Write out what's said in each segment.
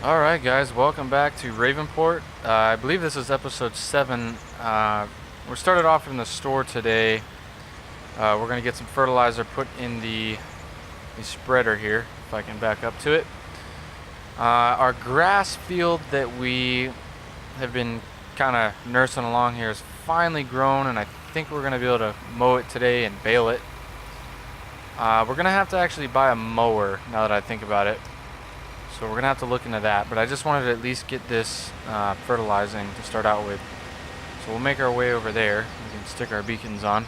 Alright guys, welcome back to Ravenport. I believe this is episode 7. We started off in the store today. We're going to get some fertilizer put in the spreader here, if I can back up to it. Our grass field that we have been kind of nursing along here is finally grown, and I think we're going to be able to mow it today and bale it. We're going to have to actually buy a mower now that I think about it. So we're going to have to look into that, but I just wanted to at least get this fertilizing to start out with. So we'll make our way over there. We can stick our beacons on.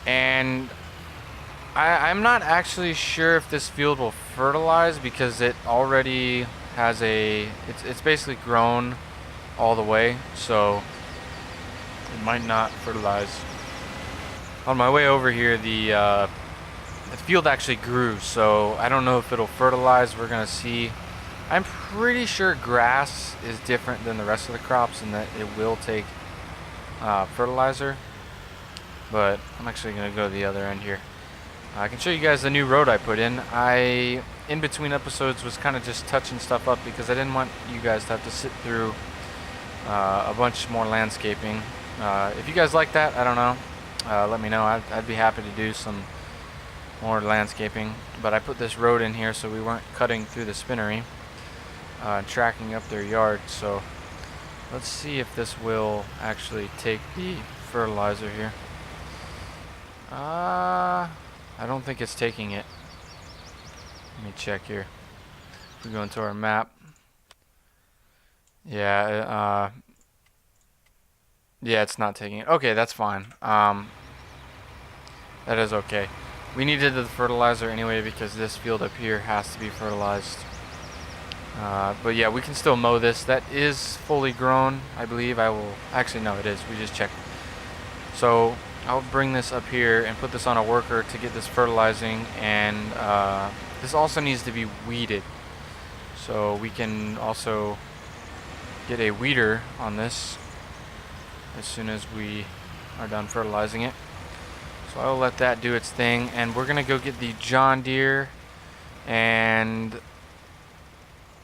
And I'm not actually sure if this field will fertilize because it already has it's basically grown all the way, so it might not fertilize. On my way over here, the field actually grew, so I don't know if it'll fertilize. We're gonna see. I'm pretty sure grass is different than the rest of the crops and that it will take fertilizer, but I'm actually gonna go to the other end here. I can show you guys the new road I put in. In between episodes, was kind of just touching stuff up because I didn't want you guys to have to sit through a bunch more landscaping. If you guys like that, I don't know, let me know. I'd be happy to do some more landscaping, but I put this road in here so we weren't cutting through the spinnery, tracking up their yard. So let's see if this will actually take the fertilizer here. I don't think it's taking it. Let me check here. If we go into our map, yeah, it's not taking it. Okay, that's fine. That is okay. We needed the fertilizer anyway because this field up here has to be fertilized. But yeah, we can still mow this. That is fully grown, I believe. Actually, no, it is. We just checked. So I'll bring this up here and put this on a worker to get this fertilizing. And this also needs to be weeded. So we can also get a weeder on this as soon as we are done fertilizing it. So I'll let that do its thing, and we're gonna go get the John Deere. And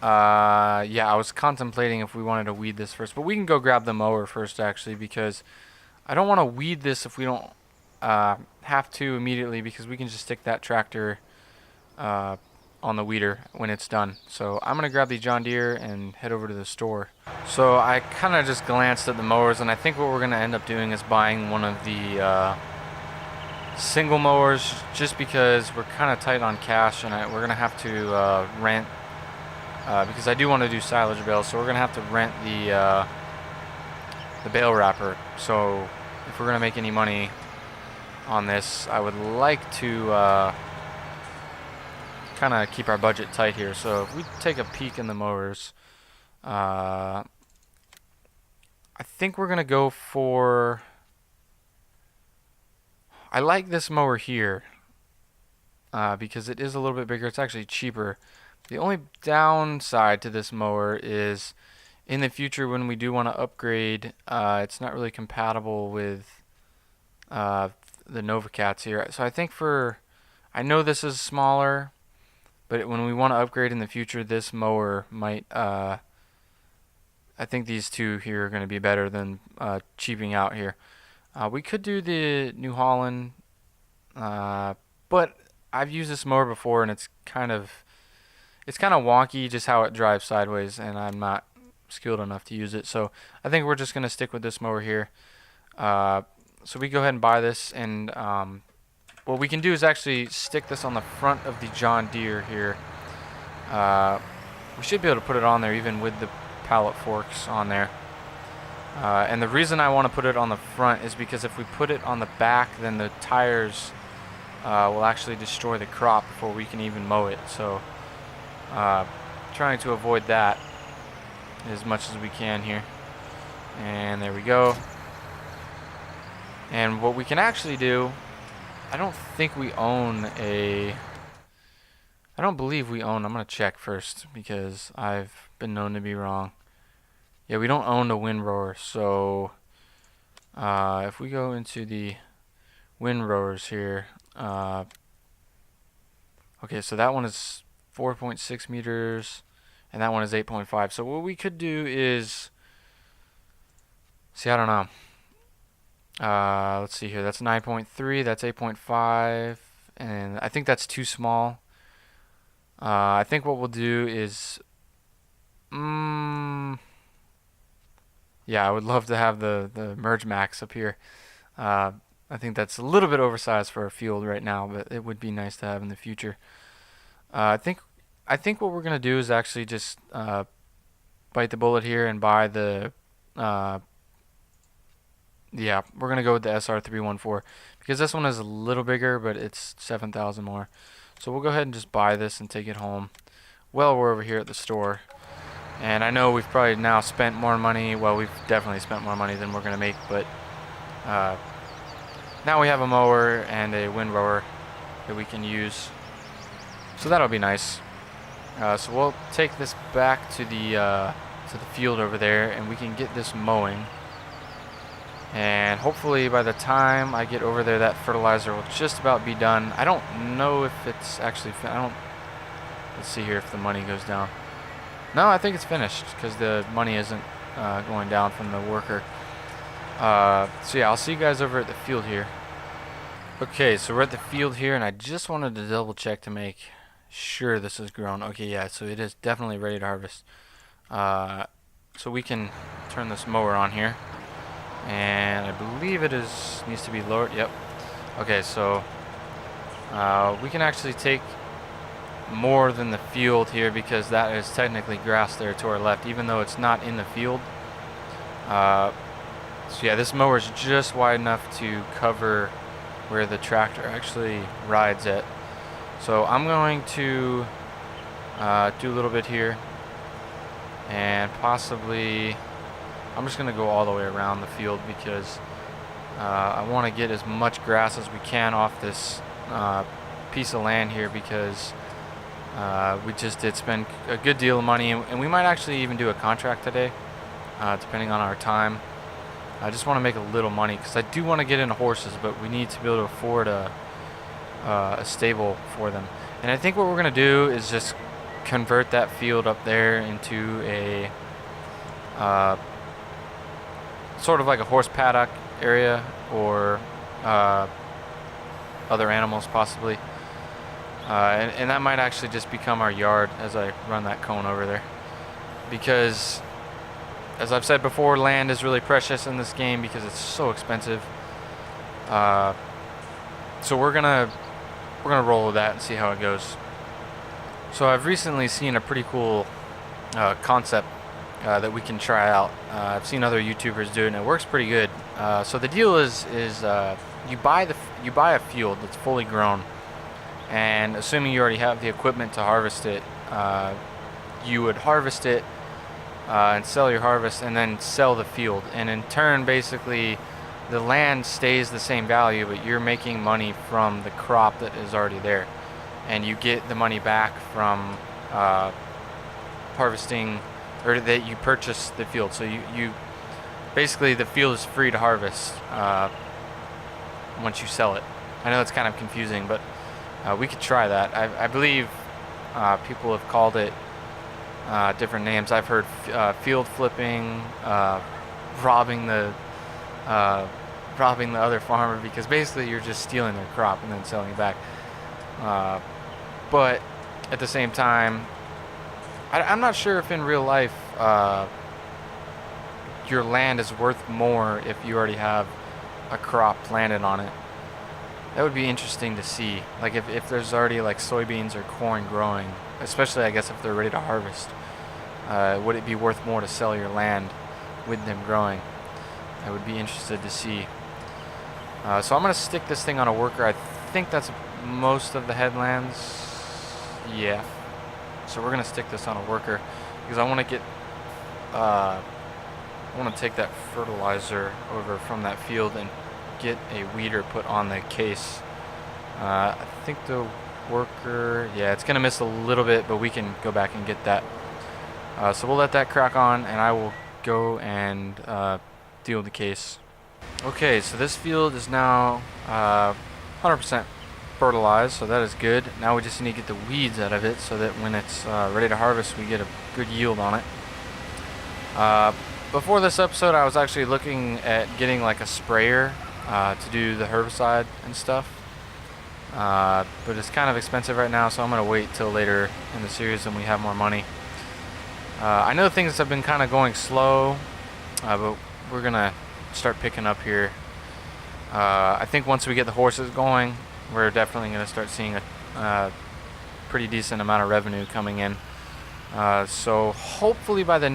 yeah, I was contemplating if we wanted to weed this first, but we can go grab the mower first actually, because I don't want to weed this if we don't have to immediately, because we can just stick that tractor on the weeder when it's done. So I'm gonna grab the John Deere and head over to the store. So I kind of just glanced at the mowers, and I think what we're gonna end up doing is buying one of the single mowers, just because we're kind of tight on cash, and we're gonna have to rent because I do want to do silage bales, so we're gonna have to rent the bale wrapper. So if we're gonna make any money on this, I would like to kind of keep our budget tight here. So if we take a peek in the mowers, I think we're gonna go for, I like this mower here because it is a little bit bigger. It's actually cheaper. The only downside to this mower is in the future when we do want to upgrade, it's not really compatible with the Novacats here. So I think I know this is smaller, but when we want to upgrade in the future, this mower might, I think these two here are going to be better than cheaping out here. We could do the New Holland, but I've used this mower before, and it's kind of wonky just how it drives sideways, and I'm not skilled enough to use it. So I think we're just going to stick with this mower here. So we go ahead and buy this, and what we can do is actually stick this on the front of the John Deere here. We should be able to put it on there even with the pallet forks on there. And the reason I want to put it on the front is because if we put it on the back, then the tires will actually destroy the crop before we can even mow it. So trying to avoid that as much as we can here. And there we go. And what we can actually do, I don't believe we own, I'm going to check first because I've been known to be wrong. Yeah, we don't own the windrower, so if we go into the windrowers here, okay, so that one is 4.6 meters, and that one is 8.5. So what we could do is, see, I don't know. Let's see here. That's 9.3. That's 8.5, and I think that's too small. I think what we'll do is, yeah, I would love to have the merge max up here. I think that's a little bit oversized for a field right now, but it would be nice to have in the future. I think what we're gonna do is actually just bite the bullet here and buy the. Yeah, we're gonna go with the SR314 because this one is a little bigger, but it's 7,000 more. So we'll go ahead and just buy this and take it home. Well, we're over here at the store, and I know we've probably now spent more money. Well, we've definitely spent more money than we're gonna make, but now we have a mower and a windrower that we can use, so that'll be nice. So we'll take this back to the field over there, and we can get this mowing. And hopefully by the time I get over there, that fertilizer will just about be done. I don't know if it's actually let's see here if the money goes down. No, I think it's finished because the money isn't going down from the worker. So yeah, I'll see you guys over at the field here. Okay, so we're at the field here, and I just wanted to double check to make sure this is grown. Okay, yeah, so it is definitely ready to harvest. So we can turn this mower on here. And I believe it needs to be lowered. Yep. Okay, so we can actually take more than the field here because that is technically grass there to our left, even though it's not in the field. So yeah, this mower is just wide enough to cover where the tractor actually rides at. So I'm going to do a little bit here, and possibly I'm just going to go all the way around the field because I want to get as much grass as we can off this piece of land here because we just did spend a good deal of money, and we might actually even do a contract today, depending on our time. I just want to make a little money because I do want to get into horses, but we need to be able to afford a stable for them. And I think what we're going to do is just convert that field up there into a sort of like a horse paddock area, or other animals possibly, and that might actually just become our yard as I run that cone over there, because as I've said before, land is really precious in this game because it's so expensive. So we're gonna roll with that and see how it goes. So I've recently seen a pretty cool concept that we can try out. I've seen other YouTubers do it, and it works pretty good. So the deal is you buy a field that's fully grown, and assuming you already have the equipment to harvest it, you would harvest it and sell your harvest, and then sell the field. And in turn, basically, the land stays the same value, but you're making money from the crop that is already there, and you get the money back from harvesting, or that you purchase the field. So you basically, the field is free to harvest once you sell it. I know it's kind of confusing, but we could try that. I believe people have called it different names. I've heard field flipping, robbing the other farmer, because basically you're just stealing their crop and then selling it back. But at the same time, I'm not sure if in real life your land is worth more if you already have a crop planted on it. That would be interesting to see. Like if there's already like soybeans or corn growing, especially I guess if they're ready to harvest, would it be worth more to sell your land with them growing? I would be interested to see. So I'm going to stick this thing on a worker. I think that's most of the headlands. Yeah. So we're going to stick this on a worker because I want to get I want to take that fertilizer over from that field and get a weeder put on the case. I think the worker, yeah, it's going to miss a little bit, but we can go back and get that. So we'll let that crack on, and I will go and deal with the case. Okay, so this field is now 100% fertilized, so that is good. Now we just need to get the weeds out of it so that when it's ready to harvest, we get a good yield on it. Before this episode, I was actually looking at getting like a sprayer to do the herbicide and stuff. But it's kind of expensive right now, so I'm going to wait till later in the series when we have more money. I know things have been kind of going slow, but we're going to start picking up here. I think once we get the horses going, we're definitely going to start seeing a pretty decent amount of revenue coming in. So hopefully by the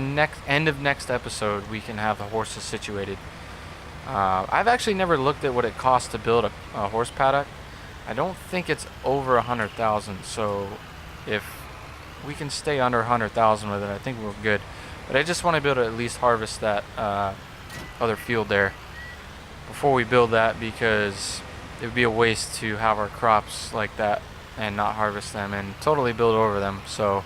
end of next episode, we can have the horses situated. I've actually never looked at what it costs to build a horse paddock. I don't think it's over 100,000, so if we can stay under 100,000 with it, I think we're good. But I just want to be able to at least harvest that other field there before we build that, because it would be a waste to have our crops like that and not harvest them and totally build over them. So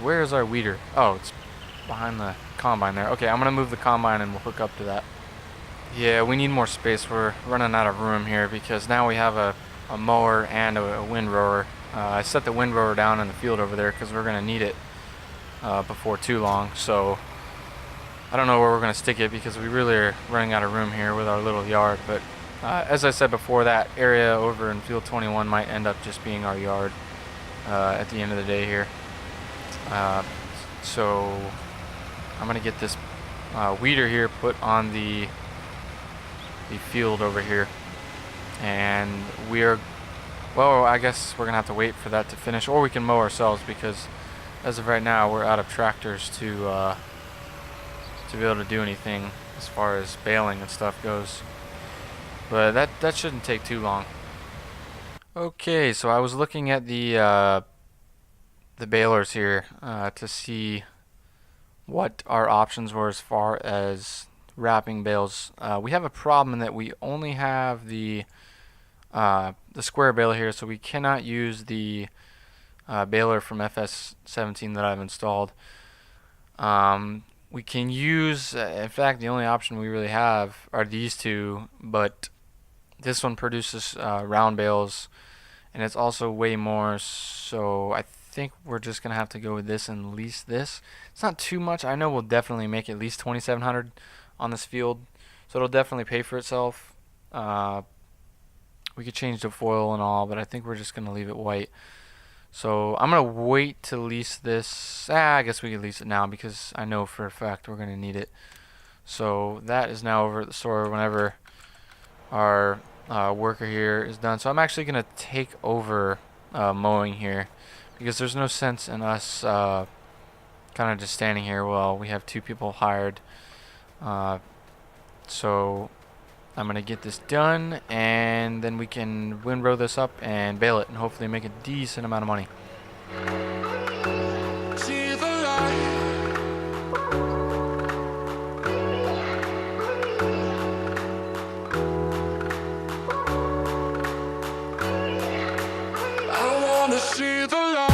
where is our weeder? Oh, it's behind the combine there. Okay, I'm gonna move the combine and we'll hook up to that. Yeah, we need more space. We're running out of room here because now we have a mower and a windrower. I set the windrower down in the field over there because we're gonna need it before too long. So I don't know where we're gonna stick it because we really are running out of room here with our little yard. But as I said before, that area over in field 21 might end up just being our yard at the end of the day here. So I'm gonna get this weeder here put on the field over here, and well, I guess we're gonna have to wait for that to finish, or we can mow ourselves, because as of right now we're out of tractors to be able to do anything as far as baling and stuff goes. But that shouldn't take too long. Okay, so I was looking at the balers here to see what our options were as far as wrapping bales. We have a problem in that we only have the square baler here, so we cannot use the baler from FS19 that I've installed. We can use, in fact, the only option we really have are these two, but this one produces round bales, and it's also way more, so I think we're just gonna have to go with this and lease this. It's not too much. I know we'll definitely make at least 2,700 on this field, so it'll definitely pay for itself. We could change the foil and all, but I think we're just gonna leave it white. So I'm gonna wait to lease this. I guess we could lease it now because I know for a fact we're gonna need it. So that is now over at the store whenever our worker here is done. So I'm actually gonna take over mowing here, because there's no sense in us kind of just standing here while we have two people hired. So I'm gonna get this done, and then we can windrow this up and bale it and hopefully make a decent amount of money. See the light. I wanna see the light.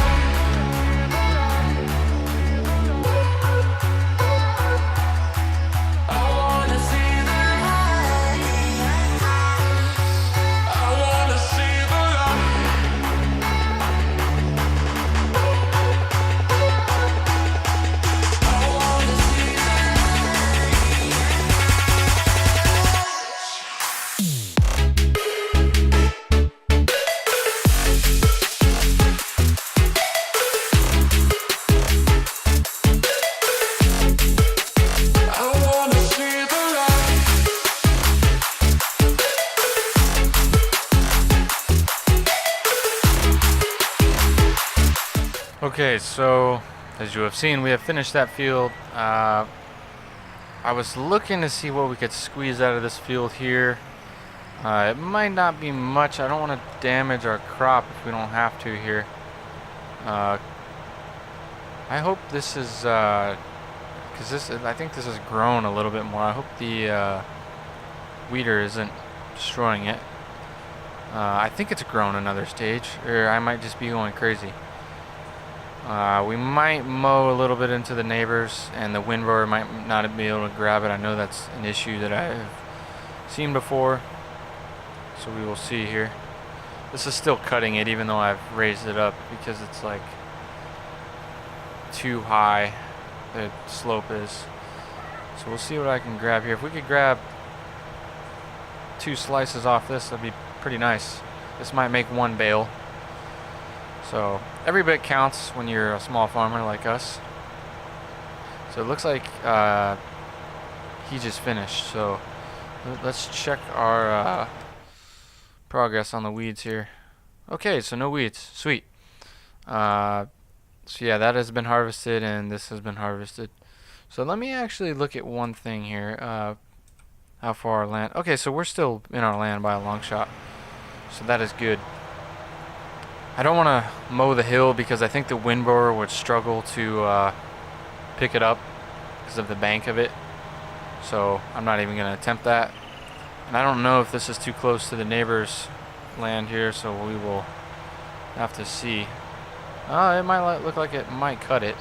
Okay, so as you have seen, we have finished that field. I was looking to see what we could squeeze out of this field here. It might not be much. I don't want to damage our crop if we don't have to here. I hope this is, because I think this has grown a little bit more. I hope the weeder isn't destroying it. I think it's grown another stage, or I might just be going crazy. We might mow a little bit into the neighbors, and the windrower might not be able to grab it. I know that's an issue that I've seen before. So we will see here. This is still cutting it even though I've raised it up because it's like too high, the slope is. So we'll see what I can grab here. If we could grab 2 slices off this, that'd be pretty nice. This might make 1 bale. So every bit counts when you're a small farmer like us. So it looks like he just finished. So let's check our progress on the weeds here. Okay, so no weeds. Sweet. So yeah, that has been harvested and this has been harvested. So let me actually look at one thing here. How far our land... Okay, so we're still in our land by a long shot. So that is good. I don't want to mow the hill because I think the windblower would struggle to pick it up because of the bank of it. So I'm not even going to attempt that. And I don't know if this is too close to the neighbor's land here, so we will have to see. It might look like it might cut it.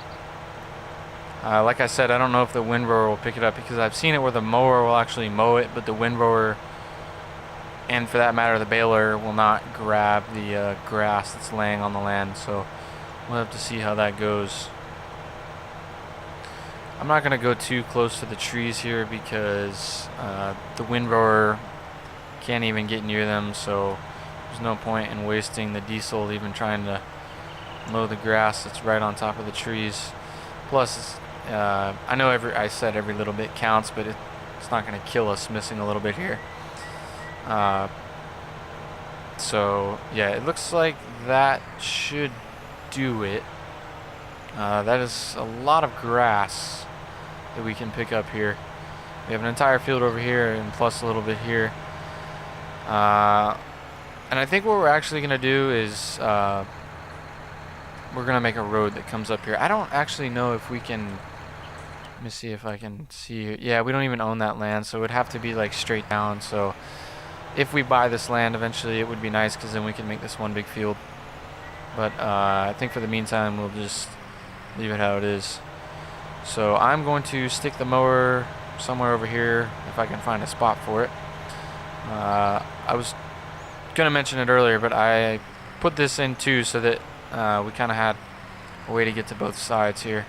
Like I said, I don't know if the windblower will pick it up because I've seen it where the mower will actually mow it, but the windblower, and for that matter the baler, will not grab the grass that's laying on the land. So we'll have to see how that goes. I'm not going to go too close to the trees here because the windblower can't even get near them, so there's no point in wasting the diesel even trying to mow the grass that's right on top of the trees. Plus, I know I said every little bit counts, but it's not going to kill us missing a little bit here. So yeah, it looks like that should do it. That is a lot of grass that we can pick up here. We have an entire field over here and plus a little bit here. And I think what we're actually going to do is we're going to make a road that comes up here. I don't actually know if we can... Let me see if I can see... Yeah, we don't even own that land, so it would have to be like straight down. So if we buy this land eventually, it would be nice because then we can make this one big field. But I think for the meantime, we'll just leave it how it is. So I'm going to stick the mower somewhere over here if I can find a spot for it. I was going to mention it earlier, but I put this in too so that we kind of had a way to get to both sides here.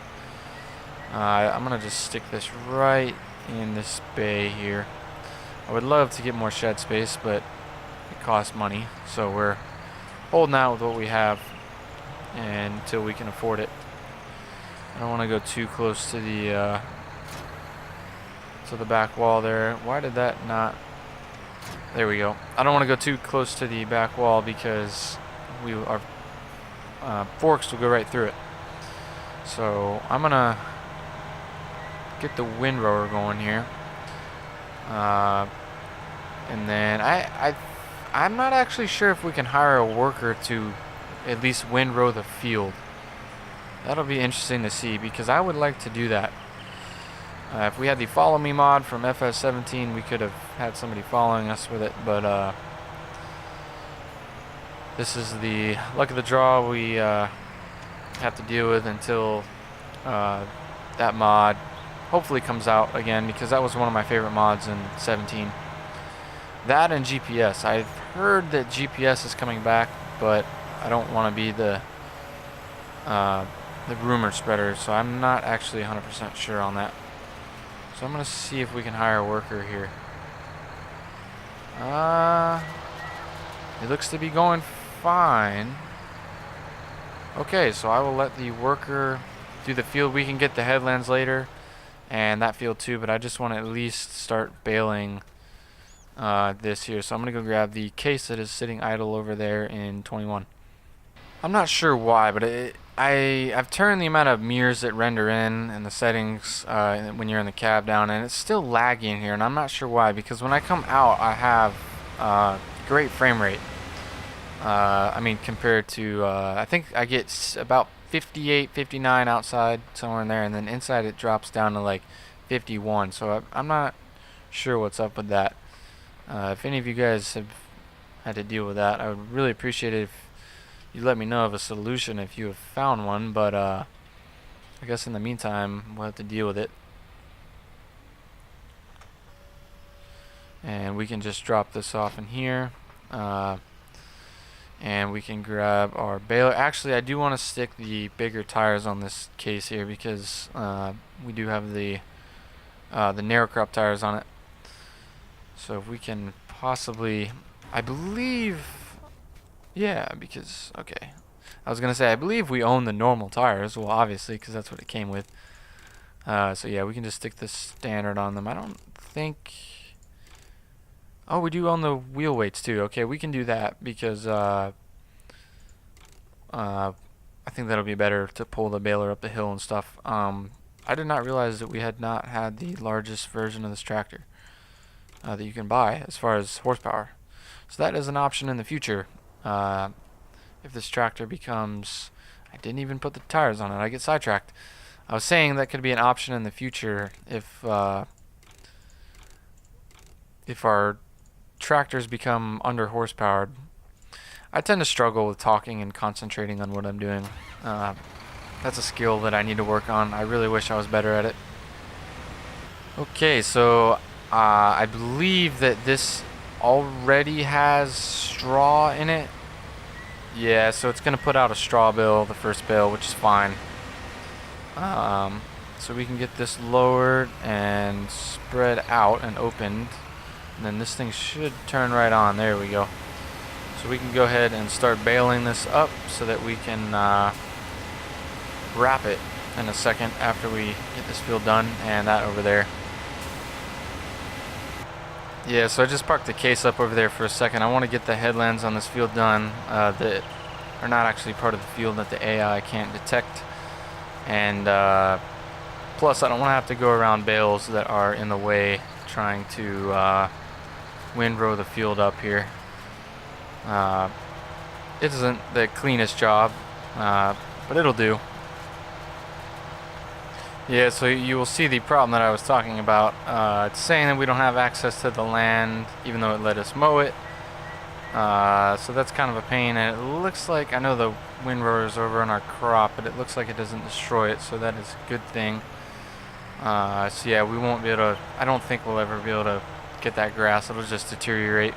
I'm going to just stick this right in this bay here. I would love to get more shed space, but it costs money. So we're holding out with what we have until we can afford it. I don't want to go too close to the back wall there. Why did that not... There we go. I don't want to go too close to the back wall because our forks will go right through it. So I'm gonna get the windrower going here, and then I'm not actually sure if we can hire a worker to at least windrow the field. That'll be interesting to see because I would like to do that. If we had the follow me mod from FS19, we could have had somebody following us with it, but this is the luck of the draw we have to deal with until that mod hopefully comes out again, because that was one of my favorite mods in 17. That and GPS. I've heard that GPS is coming back, but I don't want to be the rumor spreader, so I'm not actually 100% sure on that. So I'm going to see if we can hire a worker here. It looks to be going fine. Okay, so I will let the worker do the field. We can get the headlands later and that field too, but I just want to at least start baling this here. So I'm going to go grab the case that is sitting idle over there in 21. I'm not sure why, but I've turned the amount of mirrors that render in and the settings when you're in the cab down, and it's still lagging here, and I'm not sure why, because when I come out I have great frame rate. I mean, compared to I think I get about 58, 59 outside, somewhere in there, and then inside it drops down to like 51. So I'm not sure what's up with that. If any of you guys have had to deal with that, I would really appreciate it if you let me know of a solution if you have found one, but I guess in the meantime we'll have to deal with it. And we can just drop this off in here, And we can grab our baler. Actually, I do want to stick the bigger tires on this case here because we do have the narrow crop tires on it. So if we can possibly, I believe, yeah, because, okay. I was going to say, I believe we own the normal tires. Well, obviously, because that's what it came with. So yeah, we can just stick the standard on them. I don't think... Oh, we do own the wheel weights too. Okay, we can do that because I think that'll be better to pull the baler up the hill and stuff. I did not realize that we had not had the largest version of this tractor that you can buy as far as horsepower. So that is an option in the future. If this tractor becomes... I didn't even put the tires on it. I get sidetracked. I was saying that could be an option in the future if our tractors become under horsepowered. I tend to struggle with talking and concentrating on what I'm doing. That's a skill that I need to work on. I really wish I was better at it. Okay, so I believe that this already has straw in it. Yeah, so it's going to put out a straw bale, the first bale, which is fine. So we can get this lowered and spread out and opened. And then this thing should turn right on. There we go. So we can go ahead and start baling this up so that we can wrap it in a second after we get this field done and that over there. Yeah, so I just parked the case up over there for a second. I want to get the headlands on this field done that are not actually part of the field that the AI can't detect. And plus I don't want to have to go around bales that are in the way trying to windrow the field up here. It isn't the cleanest job, but it'll do. Yeah, so you will see the problem that I was talking about. It's saying that we don't have access to the land, even though it let us mow it. So that's kind of a pain, and it looks like, I know the windrower is over on our crop, but it looks like it doesn't destroy it, so that is a good thing. So yeah, we won't be able to, I don't think we'll ever be able to get that grass. It'll just deteriorate.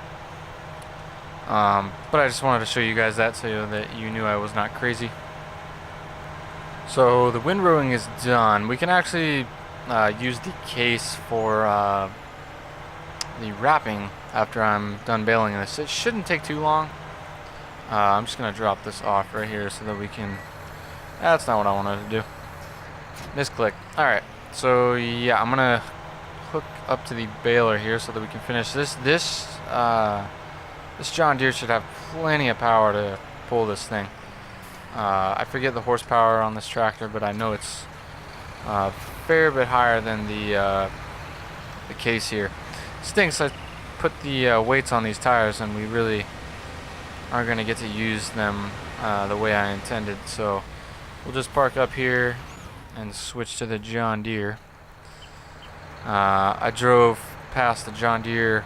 But I just wanted to show you guys that so that you knew I was not crazy. So the windrowing is done. We can actually use the case for the wrapping after I'm done baling this. It shouldn't take too long. I'm just going to drop this off right here so that we can... That's not what I wanted to do. Misclick. Alright, so yeah, I'm going to hook up to the baler here so that we can finish this. This John Deere should have plenty of power to pull this thing. I forget the horsepower on this tractor, but I know it's a fair bit higher than the case here. Stinks I put the weights on these tires and we really aren't going to get to use them the way I intended. So we'll just park up here and switch to the John Deere. I drove past the John Deere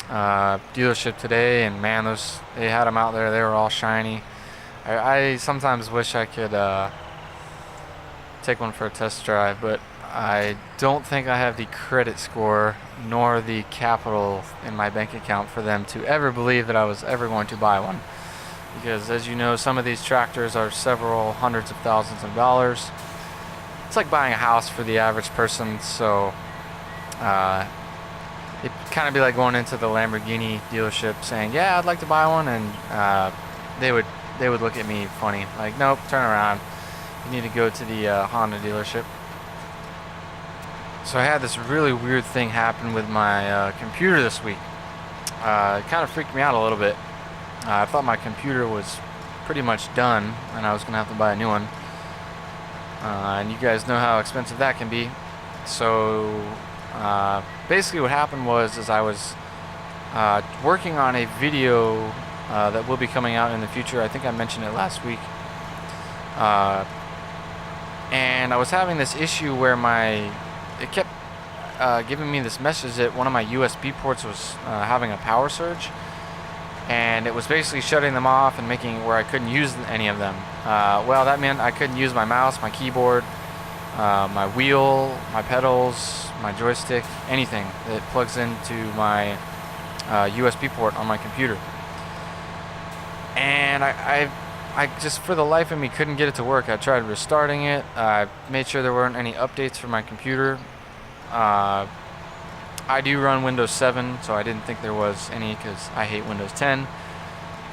dealership today, and man, they had them out there. They were all shiny. I sometimes wish I could take one for a test drive, but I don't think I have the credit score nor the capital in my bank account for them to ever believe that I was ever going to buy one. Because as you know, some of these tractors are several hundreds of thousands of dollars. It's like buying a house for the average person, so it'd kind of be like going into the Lamborghini dealership saying, yeah, I'd like to buy one, and they would look at me funny, like, nope, turn around. You need to go to the Honda dealership. So I had this really weird thing happen with my computer this week. It kind of freaked me out a little bit. I thought my computer was pretty much done and I was going to have to buy a new one. And you guys know how expensive that can be. So basically what happened was I was working on a video that will be coming out in the future. I think I mentioned it last week. And I was having this issue where it kept giving me this message that one of my USB ports was having a power surge, and it was basically shutting them off and making it where I couldn't use any of them. Well, that meant I couldn't use my mouse, my keyboard, my wheel, my pedals, my joystick, anything that plugs into my USB port on my computer. And I just, for the life of me, couldn't get it to work. I tried restarting it. I made sure there weren't any updates for my computer. I do run Windows 7, so I didn't think there was any because I hate Windows 10.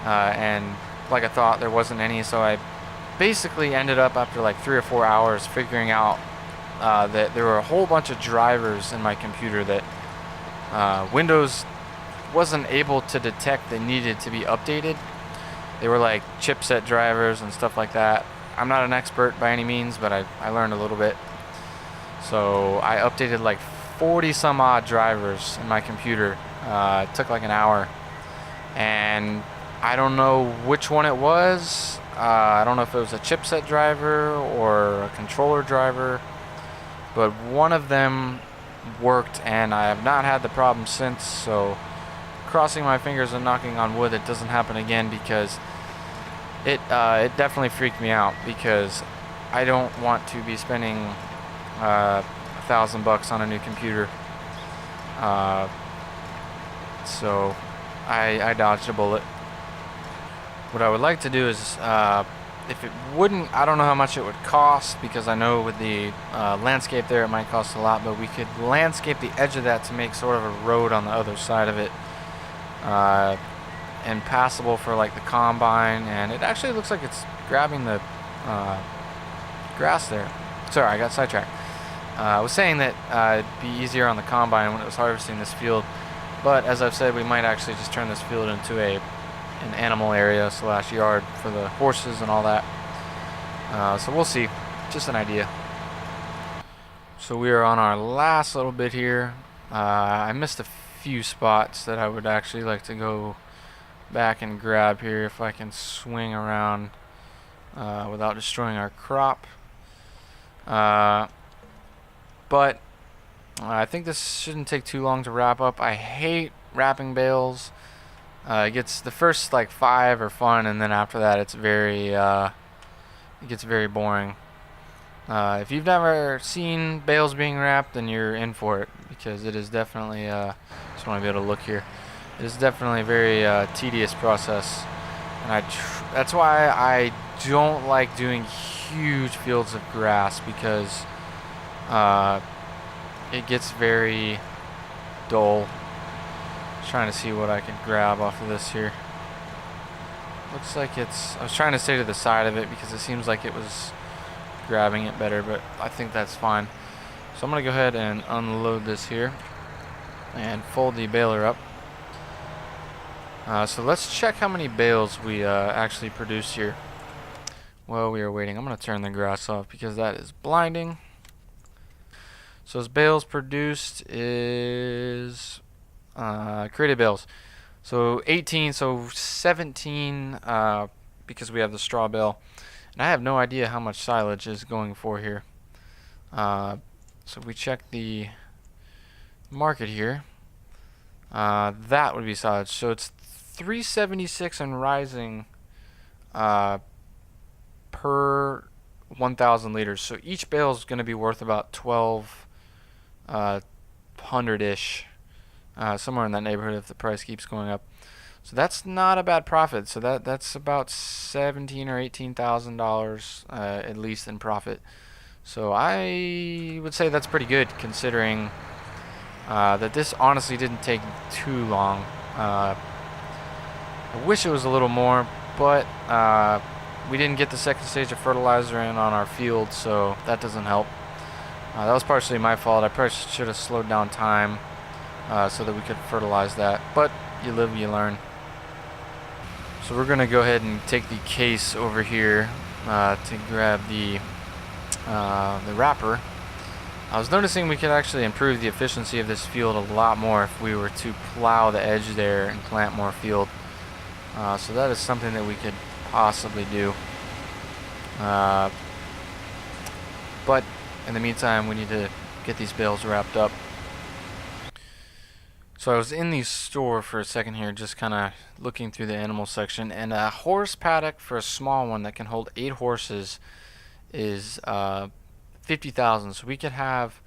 And like I thought, there wasn't any, so I basically ended up after like 3 or 4 hours figuring out that there were a whole bunch of drivers in my computer that Windows wasn't able to detect that needed to be updated. They were like chipset drivers and stuff like that. I'm not an expert by any means, but I learned a little bit. So I updated like 40 some odd drivers in my computer. It took like an hour, and I don't know which one it was. I don't know if it was a chipset driver or a controller driver, but one of them worked, and I have not had the problem since. So crossing my fingers and knocking on wood it doesn't happen again, because it definitely freaked me out, because I don't want to be spending $1,000 on a new computer. So I dodged a bullet. What I would like to do is, if it wouldn't, I don't know how much it would cost, because I know with the landscape there it might cost a lot, but we could landscape the edge of that to make sort of a road on the other side of it, and passable for like the combine. And it actually looks like it's grabbing the grass there. Sorry, I got sidetracked. I was saying that it'd be easier on the combine when it was harvesting this field, but as I've said, we might actually just turn this field into an animal area / yard for the horses and all that. So we'll see. Just an idea. So we are on our last little bit here. I missed a few spots that I would actually like to go back and grab here if I can swing around without destroying our crop. But I think this shouldn't take too long to wrap up. I hate wrapping bales. It gets, the first like 5 are fun, and then after that it gets very boring. If you've never seen bales being wrapped, then you're in for it, because it is definitely just want to be able to look here. It is definitely a very tedious process, and that's why I don't like doing huge fields of grass, because it gets very dull. Just trying to see what I can grab off of this here. Looks like it's, I was trying to stay to the side of it because it seems like it was grabbing it better, but I think that's fine. So I'm going to go ahead and unload this here and fold the baler up. So let's check how many bales we actually produce here. While we are waiting, I'm going to turn the grass off because that is blinding. So as bales produced is created bales. So 18, so 17 because we have the straw bale. And I have no idea how much silage is going for here. So if we check the market here, that would be silage. So it's 376 and rising per 1,000 liters. So each bale is going to be worth about 1,200-ish, somewhere in that neighborhood if the price keeps going up. So that's not a bad profit. So that's about $17,000 or $18,000 at least in profit. So I would say that's pretty good, considering that this honestly didn't take too long. I wish it was a little more, but we didn't get the second stage of fertilizer in on our field, so that doesn't help. That was partially my fault. I probably should have slowed down time so that we could fertilize that, but you live, you learn. So we're going to go ahead and take the case over here to grab the wrapper. I was noticing we could actually improve the efficiency of this field a lot more if we were to plow the edge there and plant more field. So that is something that we could possibly do. But in the meantime, we need to get these bales wrapped up. So I was in the store for a second here, just kind of looking through the animal section, and a horse paddock for a small one that can hold 8 horses is $50,000. So we could have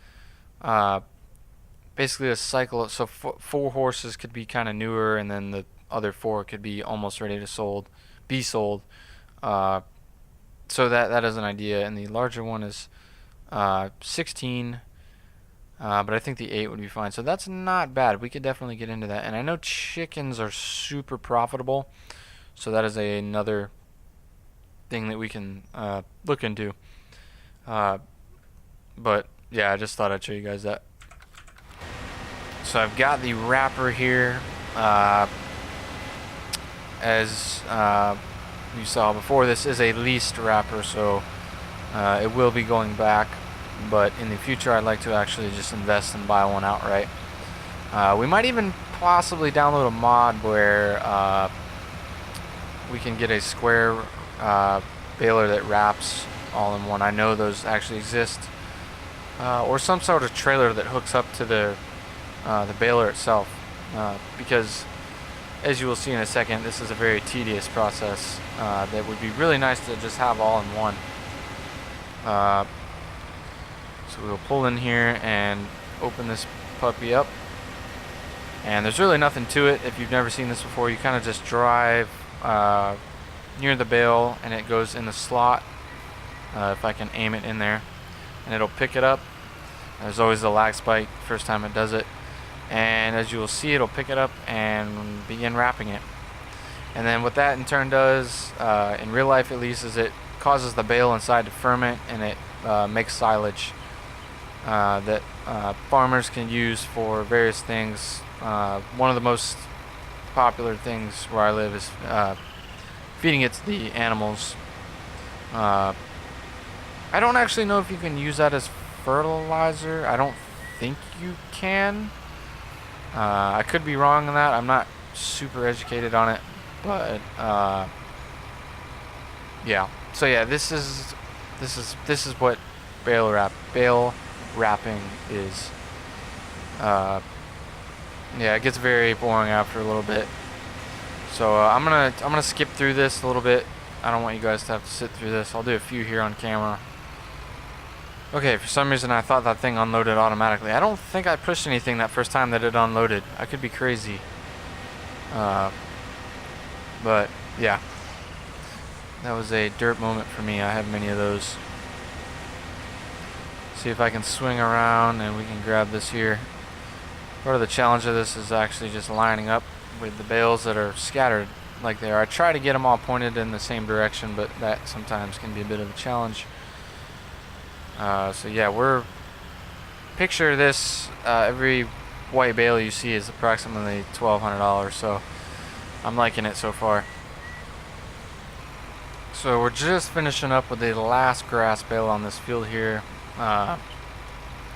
basically a cycle. So 4 horses could be kind of newer, and then the other 4 could be almost ready to be sold. Uh, so that is an idea, and the larger one is 16. But I think the 8 would be fine. So that's not bad. We could definitely get into that. And I know chickens are super profitable. So that is another thing that we can look into. But yeah, I just thought I'd show you guys that. So I've got the wrapper here. As you saw before, this is a leased wrapper, so it will be going back. But in the future, I'd like to actually just invest and buy one outright. We might even possibly download a mod where we can get a square baler that wraps all in one. I know those actually exist. Or some sort of trailer that hooks up to the baler itself. Because, as you will see in a second, this is a very tedious process that would be really nice to just have all in one. So we'll pull in here and open this puppy up. And there's really nothing to it. If you've never seen this before, you kind of just drive near the bale and it goes in the slot. If I can aim it in there. And it'll pick it up. There's always a lag spike first time it does it. And as you will see, it'll pick it up and begin wrapping it. And then what that in turn does, in real life at least, is it causes the bale inside to ferment and it makes silage. That farmers can use for various things. One of the most popular things where I live is feeding it to the animals. I don't actually know if you can use that as fertilizer. I don't think you can. I could be wrong on that. I'm not super educated on it, but yeah. So yeah, this is what bale wrapping is. Yeah, it gets very boring after a little bit. So I'm gonna skip through this a little bit. I don't want you guys to have to sit through this. I'll do a few here on camera. Okay, for some reason I thought that thing unloaded automatically. I don't think I pushed anything that first time that it unloaded. I could be crazy. But yeah, that was a dirt moment for me. I have many of those. See if I can swing around and we can grab this here. Part of the challenge of this is actually just lining up with the bales that are scattered like they are. I try to get them all pointed in the same direction, but that sometimes can be a bit of a challenge. So yeah, picture this, every white bale you see is approximately $1,200, so I'm liking it so far. So we're just finishing up with the last grass bale on this field here. And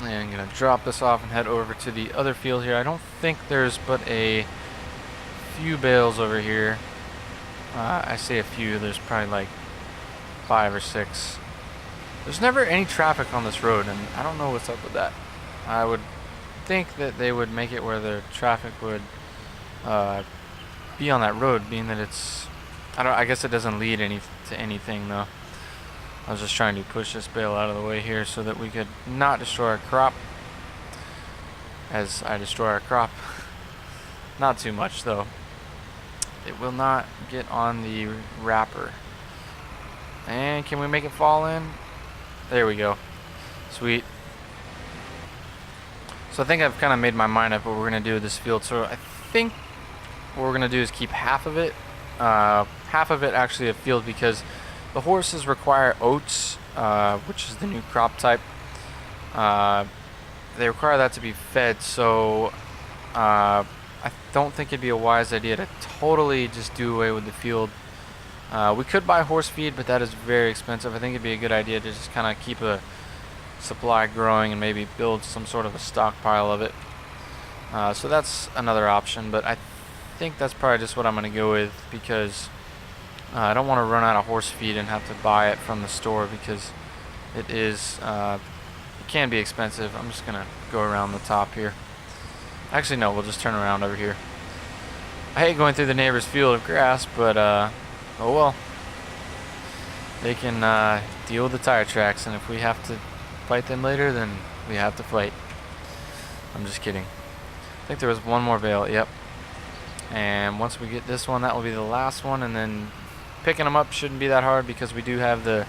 I'm gonna drop this off and head over to the other field here. I don't think there's but a few bales over here. I say a few, there's probably like 5 or 6. There's never any traffic on this road, and I don't know what's up with that. I would think that they would make it where the traffic would be on that road, being that it's... I guess it doesn't lead to anything though. I was just trying to push this bale out of the way here so that we could not destroy our crop. As I destroy our crop. Not too much though. It will not get on the wrapper. And can we make it fall in? There we go. Sweet. So I think I've kind of made my mind up what we're going to do with this field. So I think what we're going to do is keep half of it. Half of it actually a field, because the horses require oats, which is the new crop type. They require that to be fed, so I don't think it'd be a wise idea to totally just do away with the field. We could buy horse feed, but that is very expensive. I think it'd be a good idea to just kind of keep a supply growing and maybe build some sort of a stockpile of it. So that's another option, but I think that's probably just what I'm going to go with, because I don't want to run out of horse feed and have to buy it from the store, because it can be expensive. I'm just going to go around the top here. Actually, no, we'll just turn around over here. I hate going through the neighbor's field of grass, but oh well. They can deal with the tire tracks, and if we have to fight them later, then we have to fight. I'm just kidding. I think there was one more bale. Yep. And once we get this one, that will be the last one, and then picking them up shouldn't be that hard because we do have the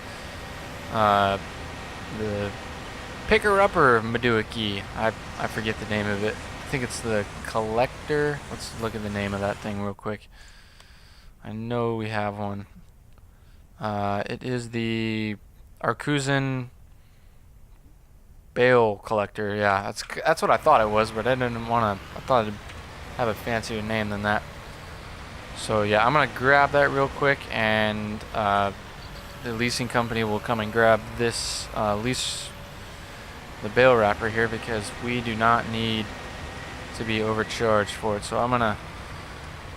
picker-upper Maduaki. I forget the name of it. I think it's the collector. Let's look at the name of that thing real quick. I know we have one. It is the Arcusan Bale collector. Yeah, that's what I thought it was, but I didn't want to. I thought it'd have a fancier name than that. So yeah, I'm gonna grab that real quick, and the leasing company will come and grab this the bale wrapper here because we do not need to be overcharged for it. So I'm gonna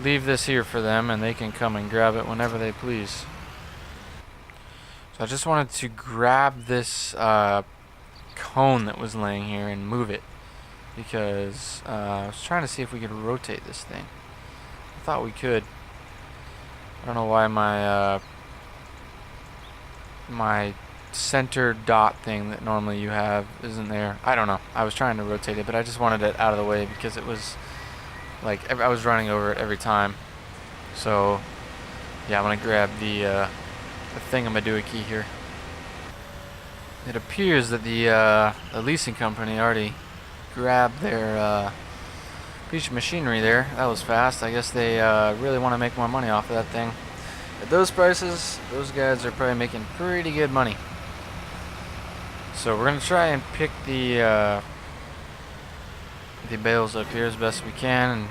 leave this here for them, and they can come and grab it whenever they please. So I just wanted to grab this cone that was laying here and move it because I was trying to see if we could rotate this thing. I thought we could. I don't know why my center dot thing that normally you have isn't there. I don't know. I was trying to rotate it, but I just wanted it out of the way because it was like I was running over it every time. So yeah, I'm gonna grab the thingamadookie here. It appears that the leasing company already grabbed their piece of machinery there. That was fast. I guess they really want to make more money off of that thing. At those prices, those guys are probably making pretty good money. So we're gonna try and pick the bales up here as best we can and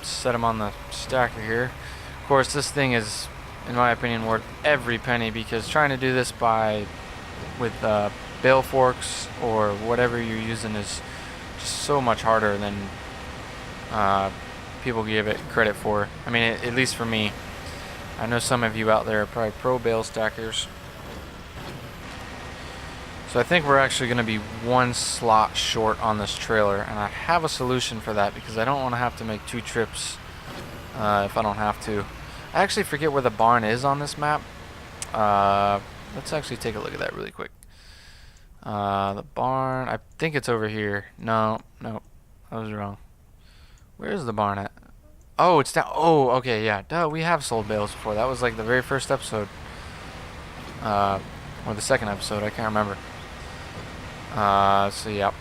set them on the stacker here. Of course, this thing is, in my opinion, worth every penny because trying to do this with bale forks or whatever you're using is just so much harder than people give it credit for. I mean, at least for me. I know some of you out there are probably pro bale stackers. So I think we're actually going to be one slot short on this trailer, and I have a solution for that because I don't want to have to make 2 trips if I don't have to. I actually forget where the barn is on this map. Let's actually take a look at that really quick. The barn, I think it's over here. No, I was wrong. Where is the barn at? Oh, it's down. Oh, okay, yeah. Duh, we have sold bales before. That was like the very first episode. Or the second episode, I can't remember. So yeah.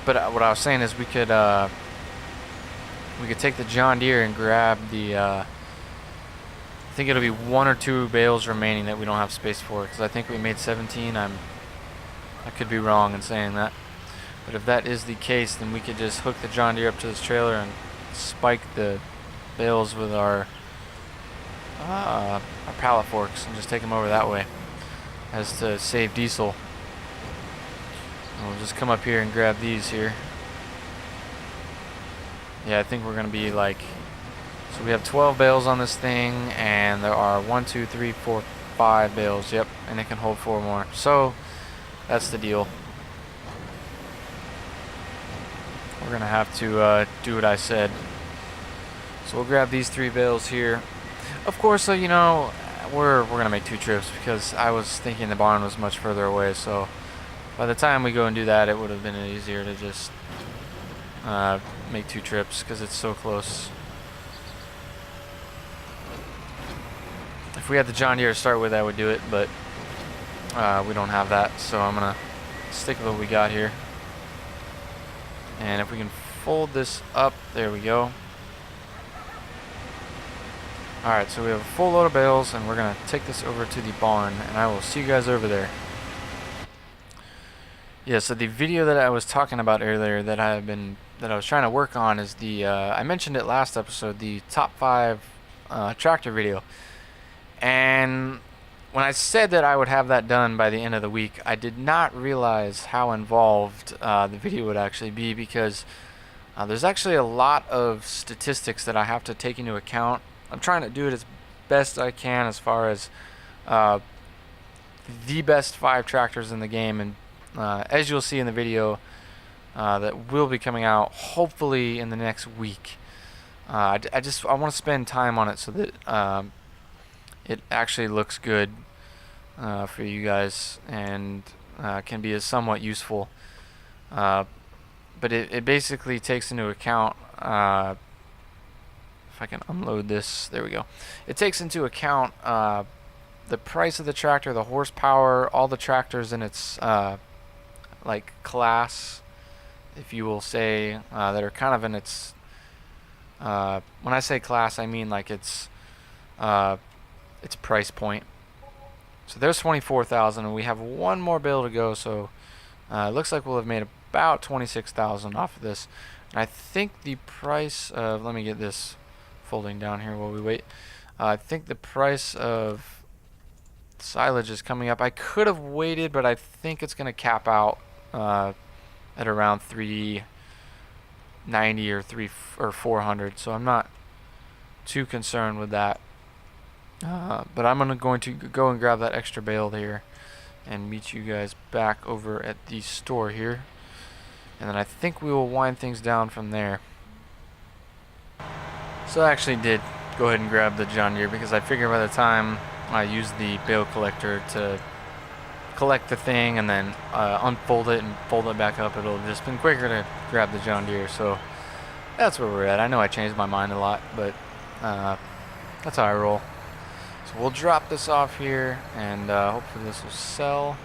But what I was saying is we could take the John Deere and grab the I think it'll be 1 or 2 bales remaining that we don't have space for because I think we made 17. I could be wrong in saying that. But if that is the case, then we could just hook the John Deere up to this trailer and spike the bales with our pallet forks and just take them over that way as to save diesel. And we'll just come up here and grab these here. Yeah, I think we're going to be like, so we have 12 bales on this thing, and there are 1, 2, 3, 4, 5 bales. Yep, and it can hold 4 more. So that's the deal. We're going to have to do what I said. So we'll grab these 3 bales here. Of course, so you know, we're going to make 2 trips because I was thinking the barn was much further away. So by the time we go and do that, it would have been easier to just make 2 trips because it's so close. If we had the John Deere to start with, I would do it, but we don't have that, so I'm gonna stick with what we got here. And if we can fold this up, there we go. Alright, so we have a full load of bales, and we're gonna take this over to the barn, and I will see you guys over there. Yeah, so the video that I was talking about earlier that I was trying to work on is the I mentioned it last episode, the top 5 tractor video. And when I said that I would have that done by the end of the week, I did not realize how involved the video would actually be because there's actually a lot of statistics that I have to take into account. I'm trying to do it as best I can as far as the best 5 tractors in the game, and as you'll see in the video that will be coming out hopefully in the next week. I want to spend time on it so that it actually looks good for you guys and can be somewhat useful. but it basically takes into account, if I can unload this, there we go. It takes into account the price of the tractor, the horsepower, all the tractors in its like class, if you will say, that are kind of in its, when I say class, I mean like its price point. So there's 24,000, and we have one more bale to go, so it looks like we'll have made about 26,000 off of this. And I think the price of, let me get this folding down here while we wait. I think the price of silage is coming up. I could have waited, but I think it's going to cap out at around 390 or 400, so I'm not too concerned with that. But I'm going to go and grab that extra bale here and meet you guys back over at the store here, and then I think we will wind things down from there. So I actually did go ahead and grab the John Deere because I figured by the time I use the bale collector to collect the thing and then unfold it and fold it back up, it'll just been quicker to grab the John Deere. So that's where we're at. I know I changed my mind a lot, but that's how I roll. So we'll drop this off here, and hopefully this will sell.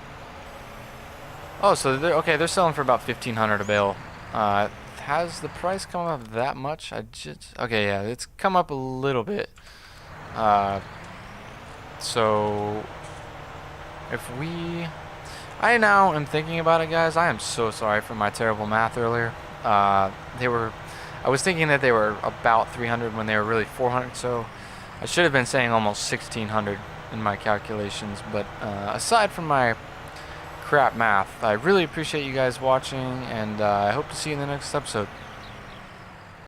Oh, so they're selling for about 1,500 a bale. Has the price come up that much? Okay, yeah, it's come up a little bit. So if I now am thinking about it, guys. I am so sorry for my terrible math earlier. I was thinking that they were about 300 when they were really 400. So I should have been saying almost 1,600 in my calculations. But aside from my crap math, I really appreciate you guys watching, and I hope to see you in the next episode.